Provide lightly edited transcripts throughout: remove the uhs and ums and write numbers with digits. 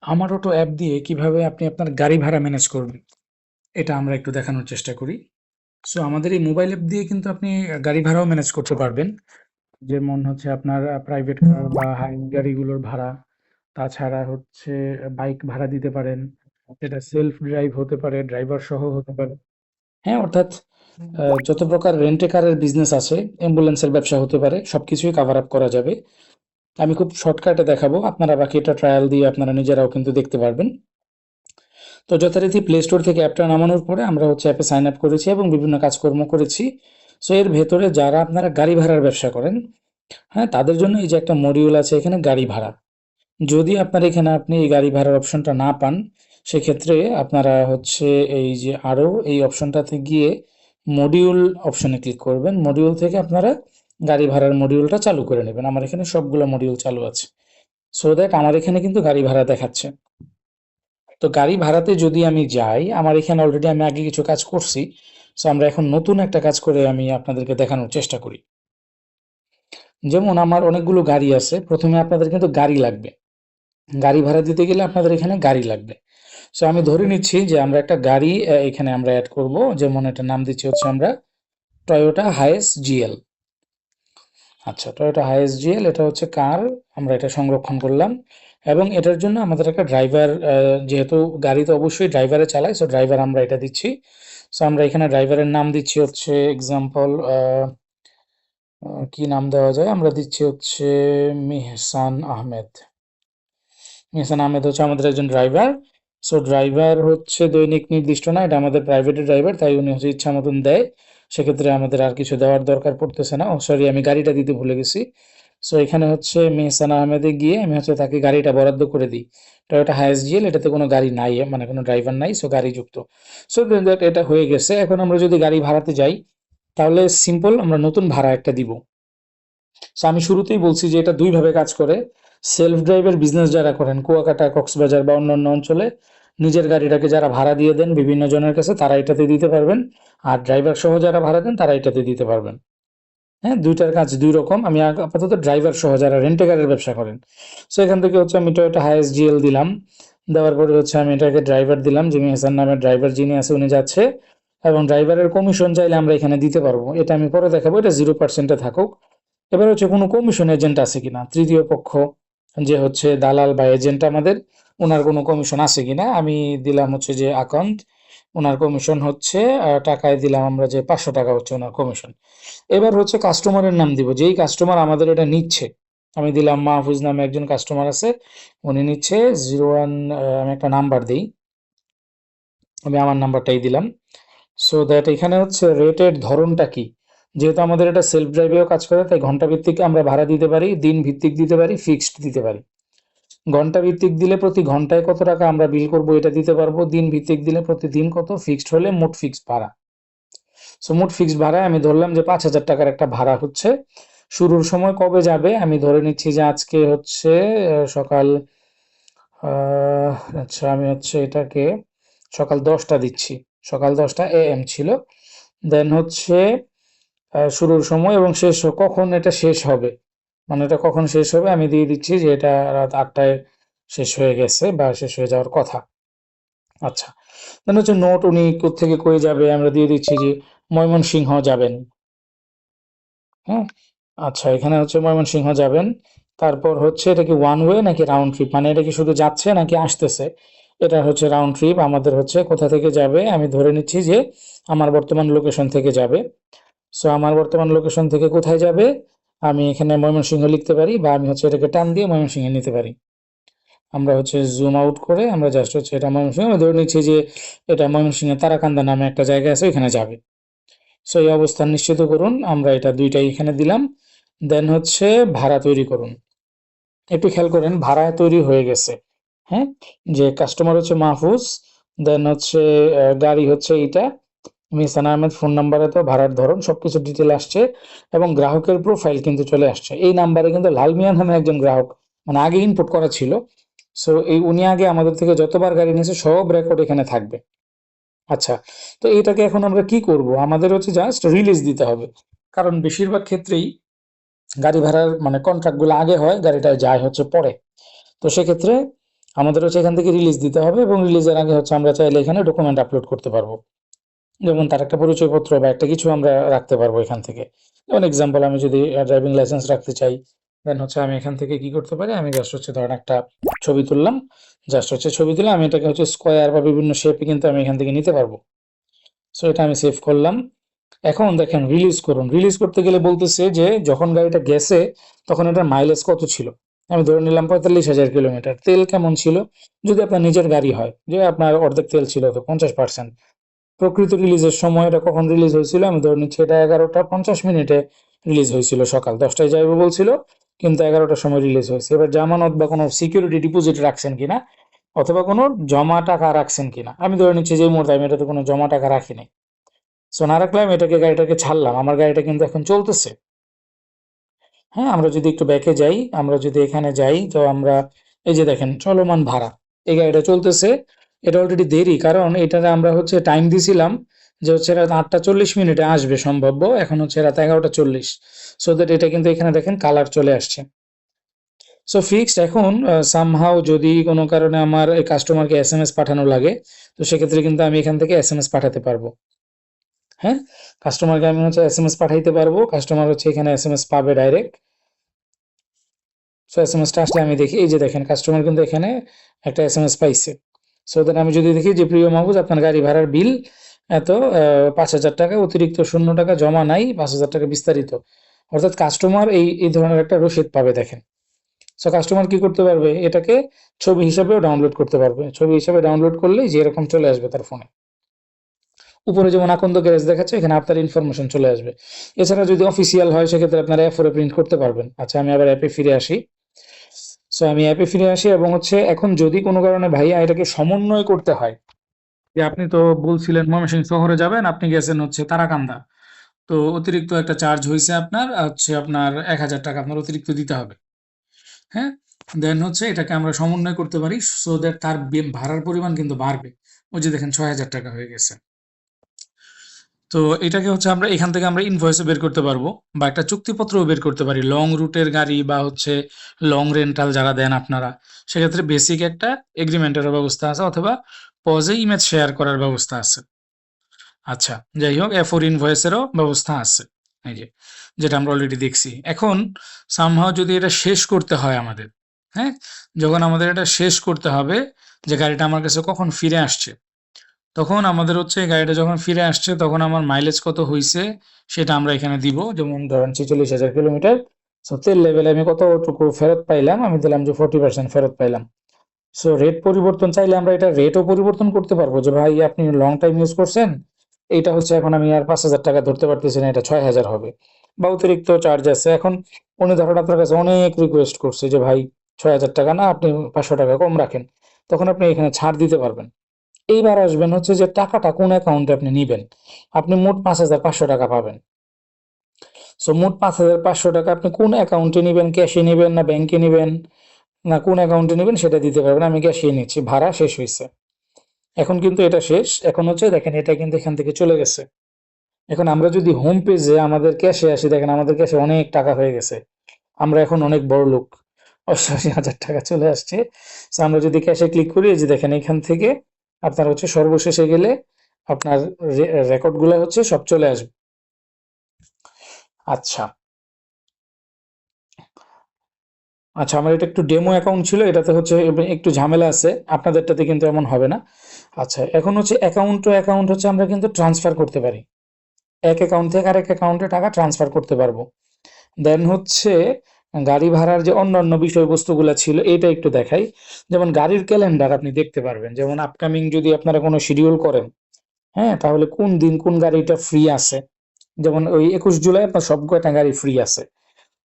আমার auto app দিয়ে কিভাবে আপনি আপনার গাড়ি ভাড়া ম্যানেজ করবেন, এটা আমরা একটু দেখানোর চেষ্টা করি। সো আমাদের এই মোবাইল অ্যাপ দিয়ে কিন্তু আপনি গাড়ি ভাড়াও ম্যানেজ করতে পারবেন। যেমন হচ্ছে আপনার প্রাইভেট কার বা হাইস গাড়িগুলোর ভাড়া, তাছাড়া হচ্ছে বাইক ভাড়া দিতে পারেন। সেটা সেলফ ড্রাইভ হতে পারে, ড্রাইভার সহ হতে পারে। হ্যাঁ, অর্থাৎ যত প্রকার রেন্টে কারের বিজনেস আছে, অ্যাম্বুলেন্সের ব্যবসা হতে পারে, সবকিছুই কভার আপ করা যাবে। আমি খুব শর্টকাটে দেখাবো, আপনারা বাকি এটা ট্রায়াল দিয়ে আপনারা নিজেরাও কিন্তু দেখতে পারবেন। তো যথারীতি প্লে স্টোর থেকে অ্যাপটা নামানোর পরে আমরা হচ্ছে অ্যাপে সাইন আপ করেছি এবং বিভিন্ন কাজকর্ম করেছি। সো এর ভেতরে যারা আপনারা গাড়ি ভাড়ার ব্যবসা করেন, হ্যাঁ, তাদের জন্য এই যে একটা মডিউল আছে এখানে গাড়ি ভাড়া। যদি আপনার এখানে আপনি এই গাড়ি ভাড়ার অপশনটা না পান, সেক্ষেত্রে আপনারা হচ্ছে এই যে আরও এই অপশনটাতে গিয়ে মডিউল অপশনে ক্লিক করবেন। মডিউল থেকে আপনারা গাড়ি ভাড়ার মডিউলটা চালু করে নেবেন। আমার এখানে সবগুলো মডিউল চালু আছে, সো দ্যাট আমার এখানে কিন্তু গাড়ি ভাড়া দেখাচ্ছে। তো গাড়ি ভাড়াতে যদি আমি যাই, আমার এখানে অলরেডি আমি আগে কিছু কাজ করছি। সো আমরা এখন নতুন একটা কাজ করে আমি আপনাদেরকে দেখানোর চেষ্টা করি। যেমন আমার অনেকগুলো গাড়ি আছে, প্রথমে আপনাদের কিন্তু গাড়ি লাগবে। গাড়ি ভাড়া দিতে গেলে আপনাদের এখানে গাড়ি লাগবে। সো আমি ধরে নিচ্ছি যে আমরা একটা গাড়ি এখানে আমরা অ্যাড করব। যেমন এটার নাম দিচ্ছি হচ্ছে আমরা টয়োটা হাইস জিএল। আচ্ছা, টয়োটা হাইস জিএল এটা হচ্ছে কার, আমরা এটা সংরক্ষণ করলাম। এবং এটার জন্য আমাদের একটা ড্রাইভার, যেহেতু গাড়ি তো অবশ্যই ড্রাইভারে চালায়, সো ড্রাইভার আমরা এটা দিচ্ছি। সো আমরা এখানে ড্রাইভারের নাম দিচ্ছি হচ্ছে এক্সাম্পল, কি নাম দেওয়া যায়, আমরা দিচ্ছি হচ্ছে মিহসান আহমেদ। মিহসান আহমেদ হচ্ছে আমাদের একজন ড্রাইভার। সো ড্রাইভার হচ্ছে দৈনিক নির্দিষ্ট না, এটা আমাদের প্রাইভেটের ড্রাইভার, তাই উনি হচ্ছে ইচ্ছা মতন দেয়। সেক্ষেত্রে আমাদের আর কিছু দেওয়ার দরকার পড়তেছে না। ও সরি, আমি গাড়িটা দিতে ভুলে গেছি। সো এখানে হচ্ছে মেহসান আহমেদে গিয়ে আমি হচ্ছে তাকে গাড়িটা বরাদ্দ করে দিই। টয়োটা হাইস জিএল, এটাতে কোনো গাড়ি নাই, মানে কোনো ড্রাইভার নাই, সো গাড়ি যুক্ত। সো দ্যাট এটা হয়ে গেছে। এখন আমরা যদি গাড়ি ভাড়াতে যাই, তাহলে সিম্পল আমরা নতুন ভাড়া একটা দিব। সো আমি শুরুতেই বলছি যে এটা দুইভাবে কাজ করে। সেলফ ড্রাইভের বিজনেস যারা করেন কুয়াকাটা, কক্সবাজার বা অন্যান্য অঞ্চলে, নিজের গাড়িটাকে যারা ভাড়া দিয়ে দেন বিভিন্ন জনের কাছে, তারা এটাতে দিতে পারবেন। আর ড্রাইভার সহ যারা ভাড়া দেন তারা এটাতে দিতে পারবেন। হ্যাঁ, দুইটার কাজ দুই রকম। আমি আপাতত ড্রাইভার সহ যারা রেন্টে কারের ব্যবসা করেন, সো এখান থেকে হচ্ছে আমি টয়োটা হাইস জিএল দিলাম। দেওয়ার পরে হচ্ছে আমি এটাকে ড্রাইভার দিলাম, জিমি হাসান নামের ড্রাইভার যিনি আছে উনি যাচ্ছে। এবং ড্রাইভারের কমিশন চাইলে আমরা এখানে দিতে পারবো, এটা আমি পরে দেখাবো, এটা 0%-এ থাকুক। এবার হচ্ছে কোনো কমিশন এজেন্ট আছে কিনা, তৃতীয় পক্ষ যে হচ্ছে দালাল বা এজেন্ট আমাদের, ওনার কোনো কমিশন আছে কিনা। আমি দিলাম হচ্ছে যে অ্যাকাউন্ট, ওনার কমিশন হচ্ছে টাকায় দিলাম আমরা যে 500 টাকা হচ্ছে ওনার কমিশন। এবার হচ্ছে কাস্টমারের নাম দিব, যেই কাস্টমার আমাদের এটা নিচ্ছে। আমি দিলাম মাহফুজ নামে একজন কাস্টমার আছে, উনি নিচ্ছে 01, আমি একটা নাম্বার দিই, আমি আমার নাম্বারটাই দিলাম। সো দ্যাট এখানে হচ্ছে রেটের ধরনটা কি, যেহেতু আমাদের এটা সেলফ ড্রাইভেও কাজ করে, তাই ঘন্টা ভিত্তিক আমরা ভাড়া দিতে পারি, দিন ভিত্তিক দিতে পারি, ফিক্সড দিতে পারি। ঘন্টা ভিত্তিক দিলে প্রতি ঘন্টায় কত টাকা আমরা বিল করব এটা দিতে পারবো, দিন ভিত্তিক দিলে প্রতিদিন কত, ফিক্সড হলে মোট ফিক্সড ভাড়া। সো মোট ফিক্সড ভাড়ায় আমি ধরলাম যে 5,000 টাকার একটা ভাড়া হচ্ছে। শুরুর সময় কবে যাবে, আমি ধরে নিচ্ছি যে আজকে হচ্ছে সকাল, আহ, আচ্ছা আমি হচ্ছে এটাকে সকাল 10টা দিচ্ছি। সকাল 10টা AM ছিল। দেন হচ্ছে শুরুর সময় এবং কখন এটা শেষ হবে, মানে এটা কখন শেষ হবে আমি দিয়ে দিচ্ছি যে এটা রাত 8টায় শেষ হয়ে গেছে বা শেষ হয়ে যাওয়ার কথা। আচ্ছা, দেন হচ্ছে নোট উনি কোত্থেকে কই যাবে, আমরা দিয়ে দিচ্ছি যে ময়মনসিংহ যাবেন। হ্যাঁ, আচ্ছা এখানে হচ্ছে ময়মনসিংহ যাবেন। তারপর হচ্ছে এটা কি ওয়ান ওয়ে নাকি রাউন্ড ট্রিপ, মানে এটা কি শুধু যাচ্ছে নাকি আসতেছে। এটা হচ্ছে রাউন্ড ট্রিপ, আমাদের হচ্ছে কোথা থেকে যাবে, আমি ধরে নিচ্ছি যে আমার বর্তমান লোকেশন থেকে যাবে। সো আমার বর্তমান লোকেশন থেকে কোথায় যাবে, আমি এখানে ময়মনসিংহ লিখতে পারি, বা আমি হচ্ছে এটাকে টান দিয়ে ময়মনসিংহে নিতে পারি। আমরা হচ্ছে জুম আউট করে আমরা জাস্ট হচ্ছে এটা ময়মনসিংহ, আমি ধরে নিচ্ছি যে এটা ময়মনসিংহে তারাকান্দা নামে একটা জায়গা আছে, ওইখানে যাবে। সো এই অবস্থান নিশ্চিত করুন, আমরা এটা দুইটাই এখানে দিলাম। দেন হচ্ছে ভাড়া তৈরি করুন। একটু খেয়াল করেন ভাড়া তৈরি হয়ে গেছে। হ্যাঁ, যে কাস্টমার হচ্ছে মাহফুজ, দেন হচ্ছে গাড়ি হচ্ছে এইটা মিহসান আহমেদ, ফোন নাম্বারে তো ভাড়ার ধরন সবকিছু ডিটেল আসছে। এবং গ্রাহকের প্রোফাইল কিন্তু চলে আসছে এই নাম্বারে, কিন্তু লাল মিয়া নামে একজন গ্রাহক মানে আগে ইনপুট করা ছিল। সো এই উনি আগে আমাদের থেকে যতবার গাড়ি নিয়েছে সব রেকর্ড এখানে থাকবে। আচ্ছা, তো এটাকে এখন আমরা কি করব, আমাদের হচ্ছে জাস্ট রিলিজ দিতে হবে। কারণ বেশিরভাগ ক্ষেত্রেই গাড়ি ভাড়ার মানে কন্ট্রাক্ট গুলো আগে হয়, গাড়িটা যায় হচ্ছে পরে। তো সেক্ষেত্রে আমাদের হচ্ছে এখান থেকে রিলিজ দিতে হবে এবং রিলিজের আগে হচ্ছে আমরা চাইলে এখানে ডকুমেন্ট আপলোড করতে পারবো, যেমন তার একটা পরিচয়পত্র বা একটা কিছু আমরা রাখতে পারবো এখান থেকে। যেমন এক্সাম্পল আমি যদি ড্রাইভিং লাইসেন্স রাখতে চাই, দেন হচ্ছে আমি এখান থেকে কি করতে পারি, আমি জাস্ট হচ্ছে ধরেন একটা ছবি তুললাম, জাস্ট হচ্ছে ছবি তুলে আমি এটাকে হচ্ছে স্কোয়ার বা বিভিন্ন শেপে কিন্তু আমি এখান থেকে নিতে পারবো। সো এটা আমি সেভ করলাম। এখন দেখেন রিলিজ করুন, রিলিজ করতে গেলে বলতেছে যে যখন গাড়িটা গেছে তখন এটার মাইলেজ কত ছিল। আমি ধরে নিলাম 45,000 কিলোমিটার। তেল কেমন ছিল, যদি আপনার নিজের গাড়ি হয় যে আপনার অর্ধেক তেল ছিল তো 50%। প্রকৃত রিলিজের সময় এটা কখন রিলিজ হয়েছিল, আমি ধরে নিচ্ছি এটা 11টা 50 মিনিটে রিলিজ হয়েছিল, সকাল 10টায় যাইবো বলছিল কিন্তু 11টার সময় রিলিজ হয়েছে। এবার জামানত বা কোনো সিকিউরিটি ডিপোজিট রাখছেন কিনা অথবা কোনো জমা টাকা রাখছেন কিনা, আমি ধরে নিচ্ছি যে এই মুহূর্তে আমি এটাতে কোনো জমা টাকা রাখিনি। সো না রাখলাম, এটাকে গাড়িটাকে ছাড়লাম, আমার গাড়িটা কিন্তু এখন চলতেছে। হ্যাঁ, আমরা যদি একটু ব্যাকে যাই, আমরা যদি এখানে যাই তো আমরা এই যে দেখেন চলমান ভাড়া, এই গাড়িটা চলতেছে। এটা অলরেডি দেরি, কারণ এটাতে আমরা হচ্ছে টাইম দিছিলাম যে হচ্ছে রাত 8টা 40 মিনিটে আসবে সম্ভাব্য, এখন হচ্ছে রাত 11টা 40। সো দ্যাট এটা কিন্তু এখানে দেখেন কালার চলে আসছে। So fixed. এখন সামহাও যদি কোনো কারণে আমার এই কাস্টমারকে এসএমএস পাঠানো লাগে, তো সেক্ষেত্রে কিন্তু আমি এখান থেকে এসএমএস পাঠাতে পারবো। হ্যাঁ, কাস্টমারকে আমি হচ্ছে এসএমএস পাঠাইতে পারবো, কাস্টমার হচ্ছে এখানে এসএমএস পাবে ডাইরেক্ট। সো এসএমএসটা আসলে আমি দেখি, এই যে দেখেন কাস্টমার কিন্তু এখানে একটা এসএমএস পাইছে। সো দেন আমি যদি দেখি যে প্রিয় মাহবুব আপনার গাড়ি ভাড়ার বিল এত 5,000 টাকা, অতিরিক্ত 0 টাকা জমা নাই, 5,000 টাকা বিস্তারিত, অর্থাৎ কাস্টমার এই এই ধরনের একটা রসিদ পাবে দেখেন। সো কাস্টমার কি করতে পারবে, এটাকে ছবি হিসাবেও ডাউনলোড করতে পারবে, ছবি হিসাবে ডাউনলোড করলেই যে এরকম চলে আসবে তার ফোনে। উপরে যেমন আকন্দ গ্যারেজ দেখাচ্ছে, এখানে আপনার ইনফরমেশন চলে আসবে। এছাড়া যদি অফিসিয়াল হয় সেক্ষেত্রে আপনারা অ্যাপ প্রিন্ট করতে পারবেন। আচ্ছা, আমি আবার অ্যাপে ফিরে আসি। সো আমি অ্যাপে ফিরে আসি এবং হচ্ছে এখন যদি কোনো কারণে ভাইয়া এটাকে সমন্বয় করতে হয়, যে আপনি তো বলছিলেন ময়মনসিংহ শহরে যাবেন, আপনি গেছেন হচ্ছে তারাকান্দা, তো অতিরিক্ত একটা চার্জ হয়েছে আপনার, হচ্ছে আপনার 1,000 টাকা আপনার অতিরিক্ত দিতে হবে। হ্যাঁ, দেন হচ্ছে এটাকে আমরা সমন্বয় করতে পারি, সো দ্যাট তার ভাড়ার পরিমাণ কিন্তু বাড়বে। ওই যে দেখেন 6,000 টাকা হয়ে গেছে। তো এটাকে হচ্ছে আমরা এখান থেকে আমরা ইনভয়েসও বের করতে পারবো বা একটা চুক্তিপত্রও বের করতে পারি। লং রুটের গাড়ি বা হচ্ছে লং রেন্টাল যারা দেন আপনারা, সেক্ষেত্রে বেসিক একটা এগ্রিমেন্টের ব্যবস্থা আছে অথবা পজে ইমেজ শেয়ার করার ব্যবস্থা আছে। আচ্ছা, যাই হোক A4 ইনভয়েসেরও ব্যবস্থা আছে। এই যে যেটা আমরা অলরেডি দেখছি। এখন সামহাও যদি এটা শেষ করতে হয় আমাদের, হ্যাঁ? যখন আমাদের এটা শেষ করতে হবে যে গাড়িটা আমার কাছে কখন ফিরে আসছে, তখন আমাদের হচ্ছে গাড়িটা যখন ফিরে আসছে তখন আমার মাইলেজ কত হইছে সেটা আমরা এখানে দিব। যেমন ধরেন 46,000 কিলোমিটার। সো তেল লেভেলে আমি কতটুকু ফেরত পাইলাম, আমি দিলাম যে 40% ফেরত পাইলাম। সো রেট পরিবর্তন চাইলে আমরা এটা রেটও পরিবর্তন করতে পারবো, যে ভাই আপনি লং টাইম ইউজ করছেন, এইটা হচ্ছে এখন আমি আর 5,000 টাকা ধরতে পারতেছি না, এটা 6,000 হবে, বা অতিরিক্ত চার্জ আছে। এখন উনি ধরেন আপনার কাছে অনেক রিকোয়েস্ট করছে যে ভাই 6,000 টাকা না, আপনি 500 টাকা কম রাখেন, তখন আপনি এখানে ছাড় দিতে পারবেন। এইবার আসবেন হচ্ছে যে টাকাটা কোন অ্যাকাউন্টে আপনি নিবেন। আপনি মোট 5,500 টাকা পাবেন। সো মোট 5,500 টাকা আপনি কোন অ্যাকাউন্টে নিবেন, ক্যাশে নিবেন না ব্যাংকে নিবেন না কোন অ্যাকাউন্টে নিবেন সেটা দিতে পারবেন। আমি ক্যাশে নিচ্ছি, ভাড়া শেষ হয়েছে। এখন কিন্তু এটা শেষ, এখন হচ্ছে দেখেন এটা কিন্তু এখান থেকে চলে গেছে। এখন আমরা যদি হোম পেজে আমাদের ক্যাশে আসি, দেখেন আমাদের ক্যাশে অনেক টাকা হয়ে গেছে, আমরা এখন অনেক বড় লোক, 88,000 টাকা চলে আসছে। সো আমরা যদি ক্যাশে ক্লিক করি, এই যে দেখেন এখান থেকে আপনার হচ্ছে সর্বশেষে গেলে আপনার রেকর্ড গুলা হচ্ছে সব চলে আসবে। আচ্ছা, আচ্ছা, আমার এটা একটু ডেমো অ্যাকাউন্ট ছিল, এটাতে হচ্ছে একটু ঝামেলা আছে, আপনাদেরটাতে কিন্তু এমন হবে না। আচ্ছা, এখন হচ্ছে অ্যাকাউন্ট টু অ্যাকাউন্ট হচ্ছে আমরা কিন্তু ট্রান্সফার করতে পারি, এক অ্যাকাউন্ট থেকে আরেক অ্যাকাউন্টে টাকা ট্রান্সফার করতে পারবো। দেন হচ্ছে গাড়ি ভাড়ার যে অন্যান্য বিষয়বস্তুগুলো ছিল এটা একটু দেখাই। যেমন গাড়ির ক্যালেন্ডার আপনি দেখতে পারবেন, যেমন আপকামিং যদি আপনারা কোনো শিডিউল করেন, হ্যাঁ, তাহলে কোন দিন কোন গাড়িটা ফ্রি আছে। যেমন ওই 21 জুলাই আপনার সব কয়টা গাড়ি ফ্রি আছে।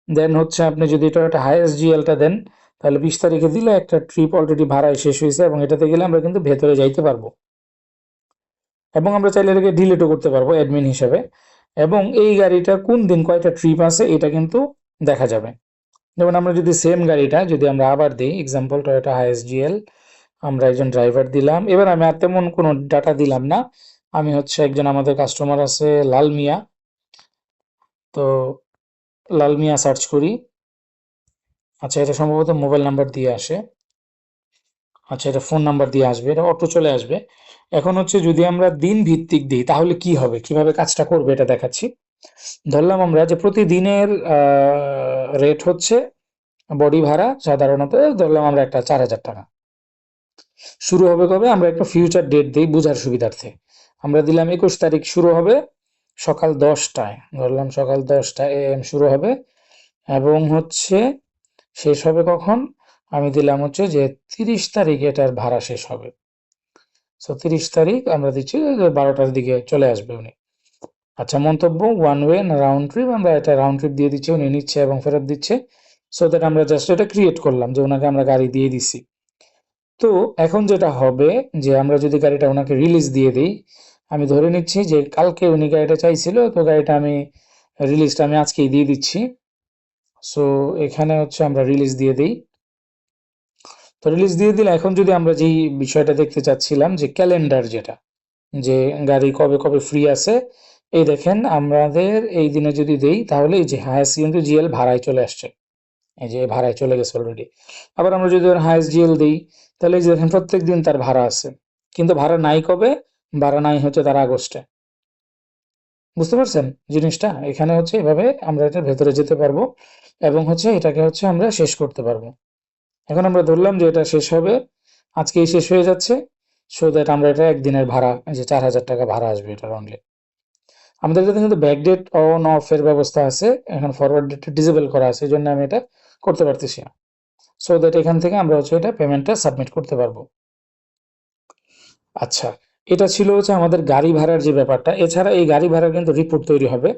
দেন হচ্ছে আপনি যদি এটা একটা হাইয়েস্ট জিএলটা দেন, তাহলে 20 তারিখে দিলে একটা ট্রিপ অলরেডি ভাড়ায় শেষ হয়েছে এবং এটাতে গেলে আমরা কিন্তু ভেতরে যাইতে পারবো এবং আমরা চাইলে এটাকে ডিলিটও করতে পারবো অ্যাডমিন হিসেবে। এবং এই গাড়িটা কোন দিন কয়টা ট্রিপ আছে এটা কিন্তু দেখা যাবে। যেমন আমরা যদি সেম গাড়িটা যদি আমরা আবার দিই, এক্সাম্পল টয়োটা হাইয়েস্ট জিএল, আমরা একজন ড্রাইভার দিলাম, এবার আমি আর তেমন কোনো ডাটা দিলাম না, আমি হচ্ছে একজন আমাদের কাস্টমার আছে লাল মিয়া, তো লাল মিয়া সার্চ করি। আচ্ছা, এটা সম্ভবত মোবাইল নাম্বার দিয়ে আসে। আচ্ছা, এটা ফোন নাম্বার দিয়ে আসবে, এটা অটো চলে আসবে। এখন হচ্ছে যদি আমরা দিন ভিত্তিক দিই তাহলে কি হবে, কিভাবে কাজটা করবে এটা দেখাচ্ছি। ধরলাম আমরা যে প্রতিদিনের রেট হচ্ছে বডি ভাড়া সাধারণত ধরলাম আমরা একটা 4,000 টাকা। শুরু হবে কবে, আমরা একটা ফিউচার ডেট দিই বোঝার সুবিধার্থে। আমরা দিলাম 21 তারিখ শুরু হবে সকাল 10টায়, ধরলাম সকাল 10টা AM শুরু হবে এবং হচ্ছে শেষ হবে কখন, আমি দিলাম হচ্ছে যে 30 তারিখ এটার ভাড়া শেষ হবে। সো 30 তারিখ আমরা দিচ্ছি 12টার দিকে চলে আসবে উনি। আচ্ছা, মন্তব্য ওয়ান ওয়ে না রাউন্ড ট্রিপ, আমরা এটা রাউন্ড ট্রিপ দিয়ে দিচ্ছি, উনি নিচ্ছে এবং ফেরত দিচ্ছে। সো দ্যাট আমরা জাস্ট এটা ক্রিয়েট করলাম যে ওনাকে আমরা গাড়ি দিয়ে দিছি। তো এখন যেটা হবে যে আমরা যদি গাড়িটা ওনাকে রিলিজ দিয়ে দিই, আমি ধরে নিচ্ছি যে কালকে উনি গাড়িটা চাইছিল, তো গাড়িটা আমি রিলিজটা আমি আজকেই দিয়ে দিচ্ছি। সো এখানে হচ্ছে আমরা রিলিজ দিয়ে দিই। তো রিলিজ দিয়ে দিলে এখন যদি আমরা যেই বিষয়টা দেখতে চাচ্ছিলাম যে ক্যালেন্ডার, যেটা যে গাড়ি কবে কবে ফ্রি আছে, এই দেখেন আমাদের এই দিনে যদি দেই তাহলে এই যে হায়েস্ট কিন্তু জিএল ভাড়ায় চলে আসছে, এই যে ভাড়ায় চলে গেছে অলরেডি। আবার আমরা যদি ওর হায়েস্ট জিএল দিই তাহলে এই যে দেখেন প্রত্যেক দিন তার ভাড়া আছে, কিন্তু ভাড়া নাই কবে, ভাড়া নাই হচ্ছে তার আগস্টে। বুঝতে পারছেন জিনিসটা, এখানে হচ্ছে এভাবে আমরা এটার ভেতরে যেতে পারবো এবং হচ্ছে এটাকে হচ্ছে আমরা শেষ করতে পারবো। এখন আমরা ধরলাম যে এটা শেষ হবে, আজকেই শেষ হয়ে যাচ্ছে, সো দ্যাট আমরা এটা একদিনের ভাড়া যে 4,000 টাকা ভাড়া আসবে এটার অনলি। আমাদের কাছে কিন্তু ব্যাক ডেট অন অফ এর ব্যবস্থা আছে, এখন ফরওয়ার্ড ডেট ডিসেবল করা আছে, এই জন্য আমি এটা করতে পারতেছি না। সো দ্যাট এখান থেকে আমরা হচ্ছে এটা পেমেন্টটা সাবমিট করতে পারবো। আচ্ছা, এটা ছিল হচ্ছে আমাদের গাড়ি ভাড়ার যে ব্যাপারটা। এছাড়া এই গাড়ি ভাড়ার কিন্তু রিপোর্ট তৈরি হবে,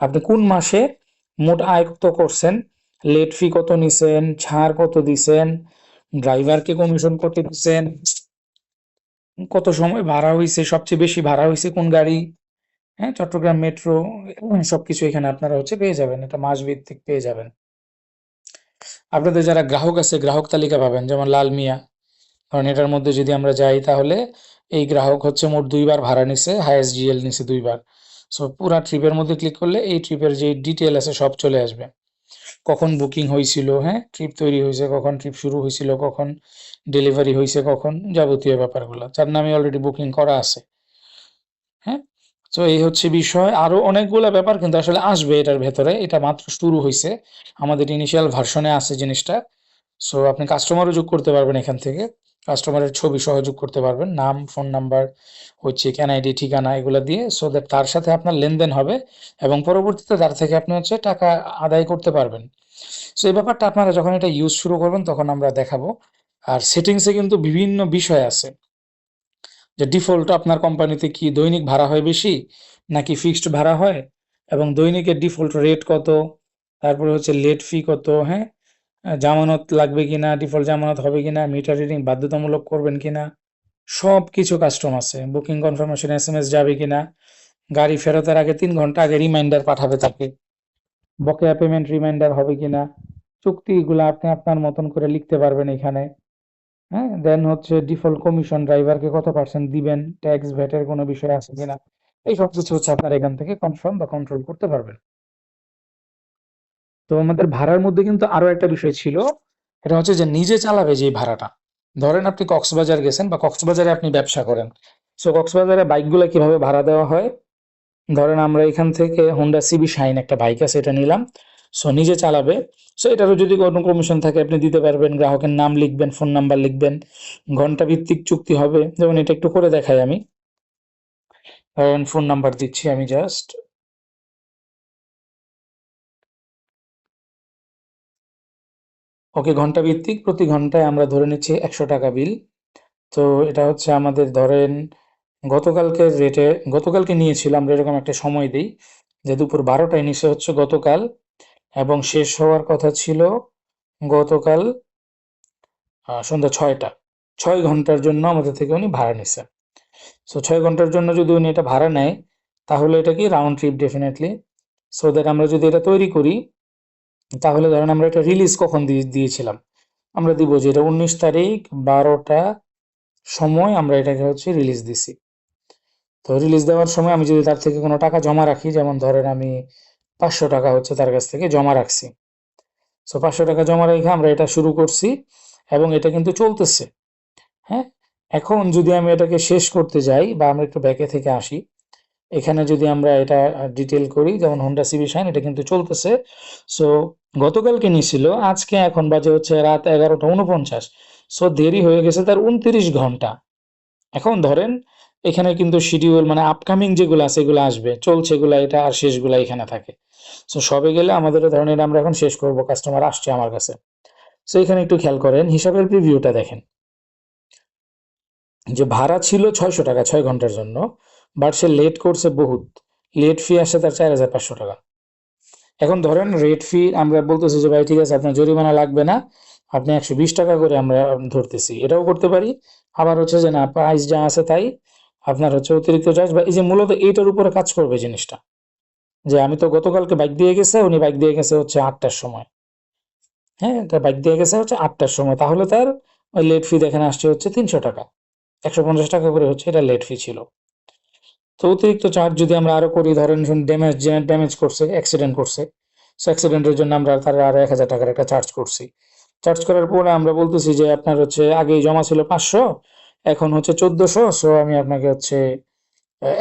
আপনি কোন মাসে মোট আয় কত করছেন, লেট ফি কত নিছেন, ছাড় কত দিছেন, ড্রাইভারকে কমিশন কত দিচ্ছেন, কত সময় ভাড়া হয়েছে, সবচেয়ে বেশি ভাড়া হয়েছে কোন গাড়ি, হ্যাঁ, চট্টগ্রাম মেট্রো, সবকিছু এখানে আপনারা হচ্ছে পেয়ে যাবেন, এটা মাস ভিত্তিক পেয়ে যাবেন। আপনাদের যারা গ্রাহক আছে গ্রাহক তালিকা পাবেন, যেমন লাল মিয়া, কারণ এটার মধ্যে যদি আমরা যাই তাহলে এই গ্রাহক হচ্ছে মোট 2বার ভাড়া নিছে, হাইয়েস্ট জিএল নিছে 2বার। সো পুরা ট্রিপের মধ্যে ক্লিক করলে এই ট্রিপের যে ডিটেল আছে সব চলে আসবে, কখন বুকিং হয়েছিল, হ্যাঁ, ট্রিপ তৈরি হয়েছে কখন, ট্রিপ শুরু হয়েছিল কখন, ডেলিভারি হয়েছে কখন, যাবতীয় ব্যাপারগুলো যার নামে অলরেডি বুকিং করা আছে। হ্যাঁ, তো এই হচ্ছে বিষয়, আরো অনেকগুলা ব্যাপার কিন্তু আসলে আসবে এটার ভেতরে, এটা মাত্র শুরু হয়েছে, আমাদের ইনিশিয়াল ভার্সনে আছে জিনিসটা। সো আপনি কাস্টমারও যোগ করতে পারবেন এখান থেকে, কাস্টমারের ছবি সহ যোগ করতে পারবেন, নাম, ফোন নাম্বার, হচ্ছে এনআইডি, ঠিকানা, এগুলো দিয়ে, সো দ্যাট তার সাথে আপনার লেনদেন হবে এবং পরবর্তীতে তার থেকে আপনি হচ্ছে টাকা আদায় করতে পারবেন। সো এই ব্যাপারটা আপনারা যখন এটা ইউজ শুরু করবেন তখন আমরা দেখাবো। আর সেটিংসে কিন্তু বিভিন্ন বিষয় আছে, যে ডিফল্ট আপনার কোম্পানিতে কি দৈনিক ভাড়া হয় বেশি নাকি ফিক্সড ভাড়া হয়, এবং দৈনিকের ডিফল্ট রেট কত, তারপরে হচ্ছে লেট ফি কত, হ্যাঁ, জামানত লাগবে কিনা, ডিফল্ট জামানত হবে কিনা, মিটার রিডিং বাধ্যতামূলক করবেন কিনা, সব কিছু কাস্টম আছে, বুকিং কনফার্মেশন এসএমএস যাবে কিনা, গাড়ি ফেরতের আগে 3 ঘন্টা আগে রিমাইন্ডার পাঠাবে তাকে, বকেয়া পেমেন্ট রিমাইন্ডার হবে কিনা, চুক্তিগুলো আপনি আপনার মতন করে লিখতে পারবেন এখানে। হ্যাঁ, দেন হচ্ছে ডিফল্ট কমিশন ড্রাইভারকে কত পার্সেন্ট দিবেন, ট্যাক্স ভ্যাটের কোনো বিষয় আছে কিনা, এই সব কিছু হচ্ছে আপনার এখান থেকে কনফার্ম বা কন্ট্রোল করতে পারবেন। তো আমাদের ভাড়ার মধ্যে কিন্তু আরো একটা বিষয় ছিল, এটা হচ্ছে যে নিজে চালাবে যে ভাড়াটা। ধরেন আপনি কক্সবাজার গেছেন বা কক্সবাজারে আপনি ব্যবসা করেন, সো কক্সবাজারে বাইকগুলো কিভাবে ভাড়া দেওয়া হয়, ধরেন আমরা এখান থেকে হোন্ডা সিবি শাইন একটা বাইক আছে এটা নিলাম, সো নিজে চালাবে, সো এটারও যদি কোনো কমিশন থাকে আপনি দিতে পারবেন, গ্রাহকের নাম লিখবেন, ফোন নাম্বার লিখবেন, ঘন্টা ভিত্তিক চুক্তি হবে, যেমন এটা একটু করে দেখাই আমি, ধরেন ফোন নাম্বার দিচ্ছি আমি জাস্ট, ওকে, ঘন্টা ভিত্তিক প্রতি ঘন্টায় আমরা ধরে নিচ্ছি 100 টাকা বিল। তো এটা হচ্ছে আমাদের ধরেন গতকালকের রেটে, গতকালকে নিয়েছিল, আমরা এরকম একটা সময় দিই যে দুপুর 12টায় নিচে হচ্ছে গতকাল, এবং শেষ হওয়ার কথা ছিল গতকাল সন্ধ্যা 6টা, 6 ঘন্টার জন্য আমাদের থেকে উনি ভাড়া নিছে। সো 6 ঘন্টার জন্য যদি উনি এটা ভাড়া নেয় তাহলে এটা কি round trip definitely. So that আমরা যদি এটা তৈরি করি তাহলে ধরেন আমরা এটা রিলিজ কখন দিয়েছিলাম, আমরা দিব যে এটা 19 তারিখ 12টা সময় আমরা এটাকে হচ্ছে রিলিজ দিছি। তো রিলিজ দেওয়ার সময় আমি যদি তার থেকে কোনো টাকা জমা রাখি, যেমন ধরেন আমি 500 টাকা হচ্ছে তার কাছ থেকে জমা রাখছি, সো 500 টাকা জমা রেখে আমরা এটা শুরু করছি এবং এটা কিন্তু চলতেছে, হ্যাঁ, এখন যদি আমি এটাকে শেষ করতে যাই বা আমরা একটু ব্যাকে থেকে আসি, এখানে যদি আমরা এটা ডিটেল করি, যেমন হোন্ডা সিবি শাইন এটা কিন্তু চলতেছে। সো গতকালকে নিছিল, আজকে এখন বাজে হচ্ছে রাত 11টা 49। সো দেরি হয়ে গেছে তার 29 ঘন্টা। এখন ধরেন এখানে কিন্তু শিডিউল মানে আপকামিং যেগুলো আছে এগুলো আসবে, চলছে এগুলা, এটা আর শেষগুলা এখানে থাকে। সো সবে গেলে আমাদের ধরেন এটা আমরা এখন শেষ করব, কাস্টমার আসছে আমার কাছে। সো এখানে একটু খেয়াল করেন, হিসাবের প্রিভিউটা দেখেন যে ভাড়া ছিল 600 টাকা 6 ঘন্টার জন্য, বাট সে লেট করছে বহুত। লেট ফি আসছে তার 4500 টাকা। এখন ধরেন রেট ফি আমরা বলতেছি যে ভাই ঠিক আছে আপনার জরিমানা লাগবে না, আপনি 120 টাকা করে আমরা ধরতেছি, এটাও করতে পারি। আবার হচ্ছে যে না, প্রাইস যা আছে তাই, আপনার হচ্ছে অতিরিক্ত চার্জ, বা এই যে মূলত এইটার উপরে কাজ করবে জিনিসটা, যে আমি তো গতকালকে বাইক দিয়ে গেছে, উনি বাইক দিয়ে গেছে হচ্ছে 8টার সময়। হ্যাঁ, এটা বাইক দিয়ে গেছে হচ্ছে 8টার সময়, তাহলে তার ওই লেট ফি দেখেন আসছে হচ্ছে 300 টাকা, 150 টাকা করে হচ্ছে এটা লেট ফি ছিল। তো অতিরিক্ত চার্জ যদি আমরা আরো করি, ধরেন ড্যামেজ ড্যামেজ করছে, অ্যাক্সিডেন্ট করছে, সো অ্যাক্সিডেন্টের জন্য আমরা তার আরো 1000 টাকার একটা চার্জ করছি। চার্জ করার পরে আমরা বলতেছি যে আপনার হচ্ছে আগেই জমা ছিল 500, এখন হচ্ছে 1400, সো আমি আপনাকে হচ্ছে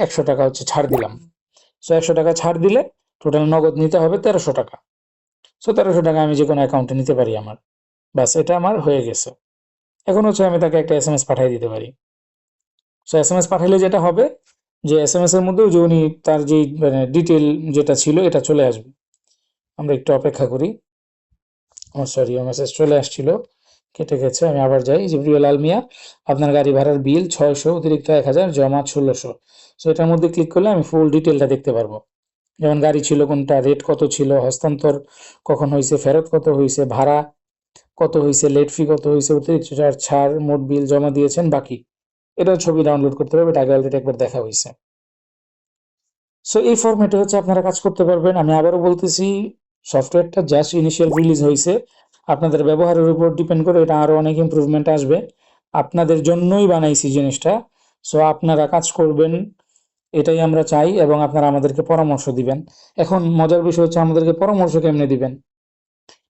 100 টাকা হচ্ছে ছাড় দিলাম। সো 100 টাকা ছাড় দিলে টোটাল নগদ নিতে হবে 1300 টাকা। সো 1300 টাকা আমি যে কোনো অ্যাকাউন্টে নিতে পারি আমার, ব্যাস এটা আমার হয়ে গেছে। এখন হচ্ছে আমি তাকে একটা এসএমএস পাঠিয়ে দিতে পারি। সো এসএমএস পাঠালে যেটা হবে যে এসএমএস এর মধ্যেও যে উনি তার যে মানে ডিটেল যেটা ছিল এটা চলে আসবে। আমরা একটু অপেক্ষা করি। সরি, মেসেজ চলে আসছিল, কেটে গেছে। আমি আবার যাই, জিবরিউল আল মিয়া, আপনার গাড়ি ভাড়ার বিল 600, অতিরিক্ত 1000, জমা 1600। সো এটার মধ্যে ক্লিক করলে আমি ফুল ডিটেলটা দেখতে পারবো, যেমন গাড়ি ছিল কোনটা, রেট কত ছিল, হস্তান্তর কখন হয়েছে, ফেরত কত হয়েছে, ভাড়া কত হয়েছে, লেট ফি কত হয়েছে, অতিরিক্ত চার্জ ছাড়, মোট বিল জমা দিয়েছেন, বাকি। এটা ছবি ডাউনলোড করতে পারবে, এটা আগে অলরেডি একবার দেখা হয়েছে। সো এই ফরম্যাটে হচ্ছে আপনারা কাজ করতে পারবেন। আমি আবারও বলতেছি, সফটওয়্যারটা জাস্ট ইনিশিয়াল রিলিজ হয়েছে, আপনাদের ব্যবহারের উপর ডিপেন্ড করে এটা আরো অনেক ইমপ্রুভমেন্ট আসবে। আপনাদের জন্যই বানাইছি জিনিসটা। সো আপনারা কাজ করবেন, এটাই আমরা চাই, এবং আপনারা আমাদেরকে পরামর্শ দিবেন। এখন মজার বিষয় হচ্ছে আমাদেরকে পরামর্শ কেমনে দিবেন।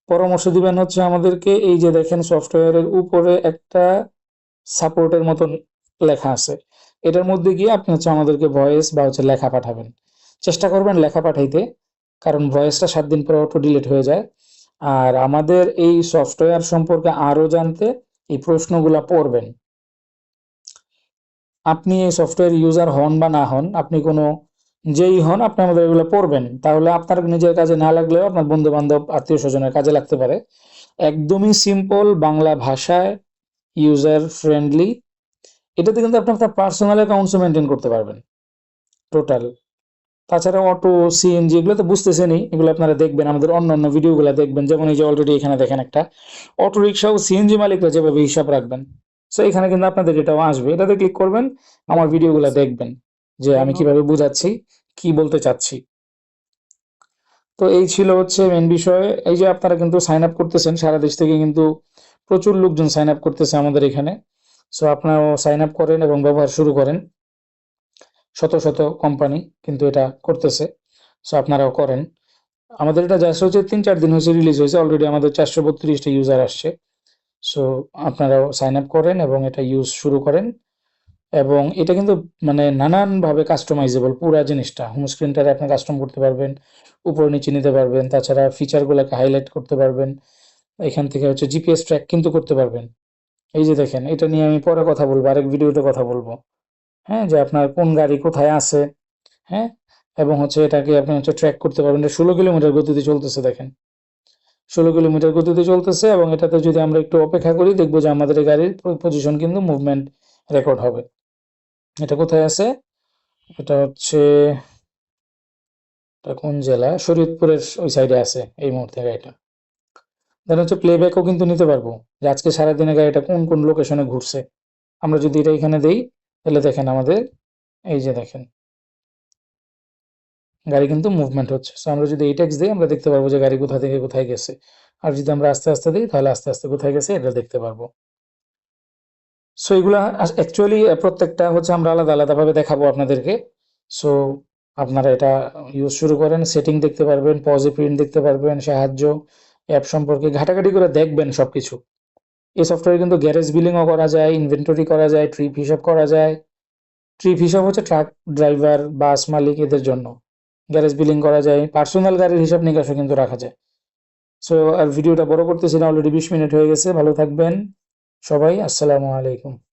পরামর্শ দিবেন হচ্ছে আমাদেরকে, এই যে দেখেন সফটওয়্যারের উপরে একটা সাপোর্টের মতন লেখা আছে, এটার মধ্যে গিয়ে আপনি হচ্ছে আমাদেরকে ভয়েস বা হচ্ছে লেখা পাঠাবেন। চেষ্টা করবেন লেখা পাঠাইতে, কারণ ভয়েসটা 7 দিন পর অটো ডিলিট হয়ে যায়। আর আমাদের এই সফটওয়্যার সম্পর্কে আরো জানতে এই প্রশ্নগুলা পড়বেন। আপনি এই সফটওয়্যার ইউজার হন বা না হন, আপনি কোনো যেই হন, আপনি আমাদের এগুলো পড়বেন, তাহলে আপনার নিজের কাজে না লাগলেও আপনার বন্ধু বান্ধব আত্মীয় স্বজনের কাজে লাগতে পারে। একদমই সিম্পল বাংলা ভাষায়, ইউজার ফ্রেন্ডলি। এটাতে কিন্তু আপনি আপনার পার্সোনাল অ্যাকাউন্টস মেনটেন করতে পারবেন টোটাল। তাছাড়া অটো, সিএনজি এগুলো তো বুঝতেছেনই, এগুলো আপনারা দেখবেন, আমাদের অন্য ভিডিওগুলো দেখবেন, যেমন এই যে অলরেডি এখানে দেখেন একটা অটো রিক্সা ও সিএনজি মালিকরা যেভাবে হিসাব রাখবেন। সো এখানে কিন্তু আপনাদের এটাও আসবে, এটাতে ক্লিক করবেন, আমার ভিডিওগুলো দেখবেন যে আমি কিভাবে বুঝাচ্ছি, কি বলতে চাচ্ছি। তো এই ছিল হচ্ছে মেন বিষয়। এই যে আপনারা কিন্তু সাইন আপ করতেছেন, সারা দেশ থেকে কিন্তু প্রচুর লোকজন সাইন আপ করতেছে আমাদের এখানে। সো আপনারাও সাইন আপ করেন এবং ব্যবহার শুরু করেন। শত শত কোম্পানি কিন্তু এটা করতেছে, সো আপনারাও করেন। আমাদের এটা জাস্ট হচ্ছে 3-4 দিন হয়েছে রিলিজ হয়েছে, অলরেডি আমাদের 432টা ইউজার আসছে। সো আপনারাও সাইন আপ করেন এবং এটা ইউজ শুরু করেন। এবং এটা কিন্তু মানে নানানভাবে কাস্টমাইজেবল, পুরা জিনিসটা হোম স্ক্রিনটারে আপনি কাস্টম করতে পারবেন, উপর নিচে নিতে পারবেন, তাছাড়া ফিচারগুলোকে হাইলাইট করতে পারবেন। এখান থেকে হচ্ছে জিপিএস ট্র্যাক কিন্তু করতে পারবেন। এই যে দেখেন, এটা নিয়ে আমি পরে কথা বলবো, আরেক ভিডিওতে কথা বলবো। হ্যাঁ, যে আপনার কোন গাড়ি কোথায় আছে। হ্যাঁ, এবং হচ্ছে এটাকে আপনি হচ্ছে ট্র্যাক করতে পারবেন। এটা 16 কিলোমিটার গতিতে চলতেছে দেখেন, 16 কিলোমিটার গতিতে চলতেছে, এবং এটাতে যদি আমরা একটু অপেক্ষা করি দেখবো যে আমাদের এই গাড়ির পজিশন কিন্তু মুভমেন্ট রেকর্ড হবে। এটা কোথায় আছে, এটা হচ্ছে, এটা কোন জেলা, শরীয়তপুরের ওই সাইডে আছে এই মুহূর্তে গাড়িটা। দেন হচ্ছে প্লেব্যাকও কিন্তু নিতে পারবো, যে আজকে সারাদিনে গাড়িটা কোন কোন লোকেশনে ঘুরছে। আমরা যদি এটা এখানে দেই, তাহলে দেখেন আমাদের, এই যে দেখেন গাড়ি কিন্তু মুভমেন্ট হচ্ছে। সো আমরা যদি এই ট্যাক্স দিই, আমরা দেখতে পারবো যে গাড়ি কোথা থেকে কোথায় গেছে। আর যদি আমরা আস্তে আস্তে দিই, তাহলে আস্তে আস্তে কোথায় গেছে এটা দেখতে পারবো। সো এগুলা অ্যাকচুয়ালি প্রত্যেকটা হচ্ছে আমরা আলাদা আলাদাভাবে দেখাবো আপনাদেরকে। সো আপনারা এটা ইউজ শুরু করেন, সেটিং দেখতে পারবেন, পজে প্রিন্ট দেখতে পারবেন, সাহায্য, অ্যাপ সম্পর্কে ঘাটাঘাটি করে দেখবেন সবকিছু। এই সফটওয়্যারে কিন্তু গ্যারেজ বিলিংও করা যায়, ইনভেন্টরি করা যায়, ট্রিপ হিসাব করা যায়। ট্রিপ হিসাব হচ্ছে ট্রাক ড্রাইভার, বাস মালিক এদের জন্য। গ্যারেজ বিলিং করা যায়, পার্সোনাল গাড়ির হিসাব নিকাশও কিন্তু রাখা যায়। সো আর ভিডিওটা বড় করতেছি না, অলরেডি 20 মিনিট হয়ে গেছে। ভালো থাকবেন সবাই, আসসালামু আলাইকুম।